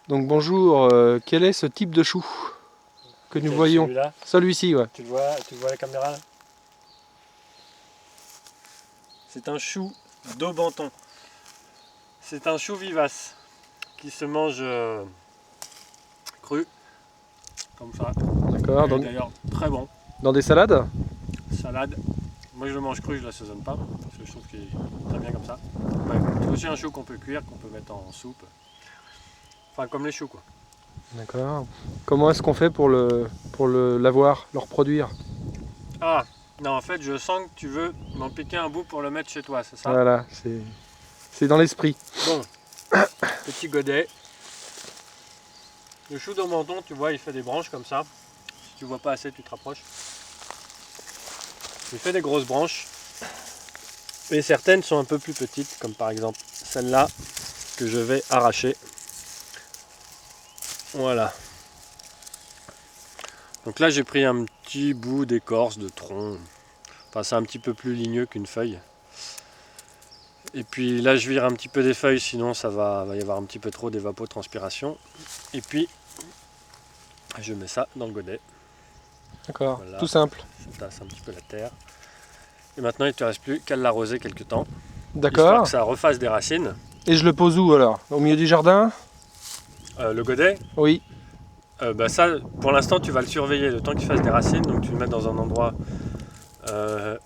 Donc bonjour, quel est ce type de chou que nous voyons? Celui-là, Celui-ci, ouais. tu le vois à la caméra là? C'est un chou d'Aubenton. C'est un chou vivace qui se mange cru, comme ça. D'accord, Il est donc d'ailleurs très bon. dans des salades? Salade. Moi je le mange cru, je ne l'assaisonne pas, parce que je trouve qu'il est très bien comme ça. Ouais, c'est aussi un chou qu'on peut cuire, qu'on peut mettre en soupe. Enfin comme les choux quoi. D'accord. Comment est-ce qu'on fait pour l'avoir, le reproduire? Ah, non en fait je sens que tu veux m'en piquer un bout pour le mettre chez toi, c'est ça? Voilà, c'est dans l'esprit. Bon, petit godet. Le chou d'Aubenton, tu vois, il fait des branches comme ça. Si tu vois pas assez, tu te rapproches. Il fait des grosses branches. Et certaines sont un peu plus petites, comme par exemple celle-là que je vais arracher. Voilà. Donc là, j'ai pris un petit bout d'écorce, de tronc. Enfin, c'est un petit peu plus ligneux qu'une feuille. Et puis là, je vire un petit peu des feuilles, sinon va y avoir un petit peu trop d'évapotranspiration. Et puis, je mets ça dans le godet. D'accord, Voilà, tout simple. ça tasse un petit peu la terre. Et maintenant, il ne te reste plus qu'à l'arroser quelques temps, histoire que D'accord. ça refasse des racines. Et je le pose où alors? Au milieu du jardin? Le godet, Oui. ça, pour l'instant, tu vas le surveiller le temps qu'il fasse des racines. Donc, tu le mets dans un endroit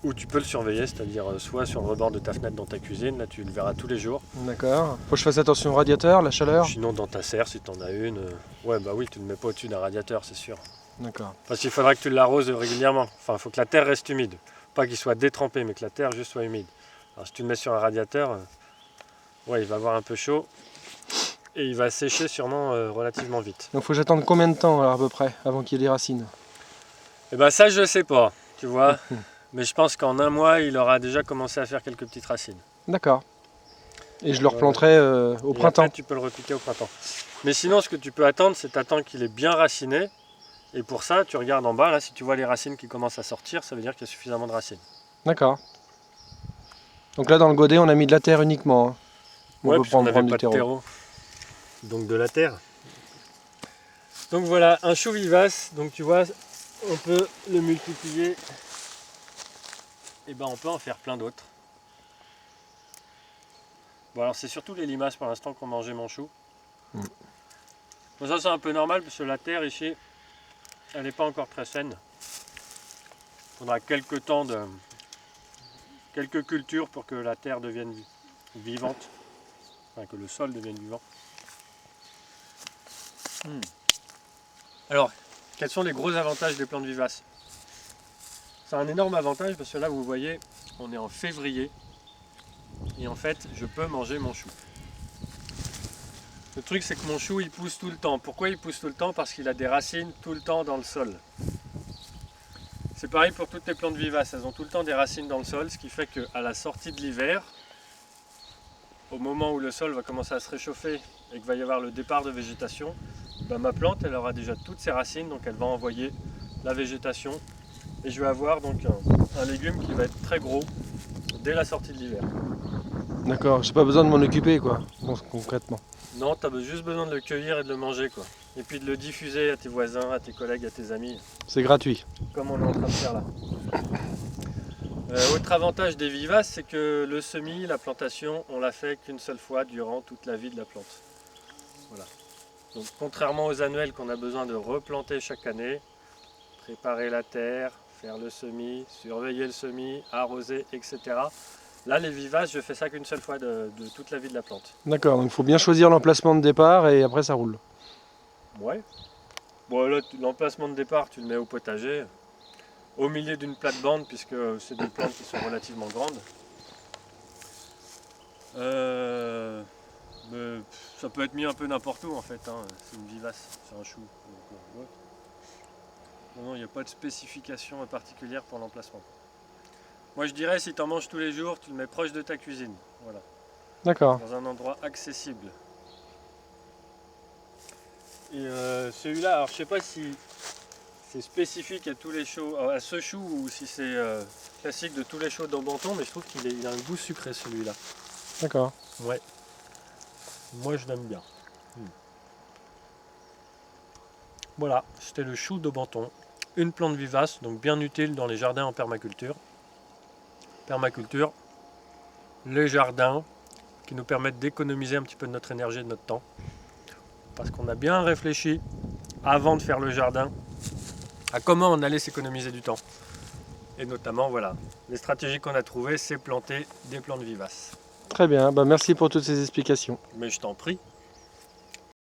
où tu peux le surveiller, c'est-à-dire soit sur le rebord de ta fenêtre dans ta cuisine. Là, tu le verras tous les jours. D'accord. Faut que je fasse attention au radiateur, la chaleur? Sinon, dans ta serre, si tu en as une. Ouais, bah oui, tu ne le mets pas au-dessus d'un radiateur, c'est sûr. D'accord. Parce qu'il faudra que tu l'arroses régulièrement. Enfin, il faut que la terre reste humide. Pas qu'il soit détrempé, mais que la terre juste soit humide. Alors, si tu le mets sur un radiateur, ouais, il va avoir un peu chaud. Et il va sécher sûrement relativement vite. Donc faut que j'attende combien de temps alors à peu près avant qu'il y ait des racines? Et ben ça je sais pas, tu vois. Mais je pense qu'en un mois il aura déjà commencé à faire quelques petites racines. D'accord. Et je le replanterai au Et printemps. après tu peux le repiquer au printemps. Mais sinon ce que tu peux attendre c'est t'attendre qu'il est bien raciné. Et pour ça tu regardes en bas là, si tu vois les racines qui commencent à sortir, ça veut dire qu'il y a suffisamment de racines. D'accord. Donc là dans le godet on a mis de la terre uniquement, hein. On Ouais, peut puisqu'on prendre n'avait du pas de terreau. terreau. Donc de la terre. Donc voilà, un chou vivace, donc tu vois, on peut le multiplier. Et ben on peut en faire plein d'autres. Bon alors c'est surtout les limaces pour l'instant qui ont mangé mon chou. Bon, ça c'est un peu normal parce que la terre ici, elle n'est pas encore très saine. Il faudra quelques temps quelques cultures pour que la terre devienne vivante, enfin que le sol devienne vivant. Alors, quels sont les gros avantages des plantes vivaces? C'est un énorme avantage parce que là vous voyez, on est en février et en fait je peux manger mon chou. Le truc c'est que mon chou il pousse tout le temps. Pourquoi il pousse tout le temps? Parce qu'il a des racines tout le temps dans le sol. C'est pareil pour toutes les plantes vivaces, elles ont tout le temps des racines dans le sol, ce qui fait qu'à la sortie de l'hiver, au moment où le sol va commencer à se réchauffer et qu'il va y avoir le départ de végétation, ben ma plante elle aura déjà toutes ses racines, donc elle va envoyer la végétation et je vais avoir donc un légume qui va être très gros dès la sortie de l'hiver. D'accord, j'ai pas besoin de m'en occuper quoi, concrètement. Non, tu as juste besoin de le cueillir et de le manger quoi. Et puis de le diffuser à tes voisins, à tes collègues, à tes amis, C'est gratuit. comme on est en train de faire là. Autre avantage des vivaces, c'est que le semis, la plantation, on l'a fait qu'une seule fois durant toute la vie de la plante. Voilà. Donc contrairement aux annuels qu'on a besoin de replanter chaque année, préparer la terre, faire le semis, surveiller le semis, arroser, etc. Là, les vivaces, je fais ça qu'une seule fois de toute la vie de la plante. D'accord, donc il faut bien choisir l'emplacement de départ et après ça roule. Ouais. Bon, là, l'emplacement de départ, tu le mets au potager, au milieu d'une plate-bande, puisque c'est des plantes qui sont relativement grandes. Mais ça peut être mis un peu n'importe où en fait, hein. C'est une vivace, c'est un chou. Donc, ouais. Non, il n'y a pas de spécification particulière pour l'emplacement. Moi je dirais si tu en manges tous les jours, tu le mets proche de ta cuisine. Voilà. D'accord. Dans un endroit accessible. Et celui-là, alors je sais pas si c'est spécifique à tous les choux, à ce chou ou si c'est classique de tous les choux d'Aubenton, mais je trouve qu'il a un goût sucré celui-là. D'accord. Ouais. Moi je l'aime bien. Voilà, c'était le chou d'Aubenton. Une plante vivace, donc bien utile dans les jardins en permaculture. Permaculture, les jardins qui nous permettent d'économiser un petit peu de notre énergie et de notre temps. Parce qu'on a bien réfléchi avant de faire le jardin à comment on allait s'économiser du temps. Et notamment, voilà, les stratégies qu'on a trouvées, c'est planter des plantes vivaces. Très bien, bah merci pour toutes ces explications. Mais je t'en prie.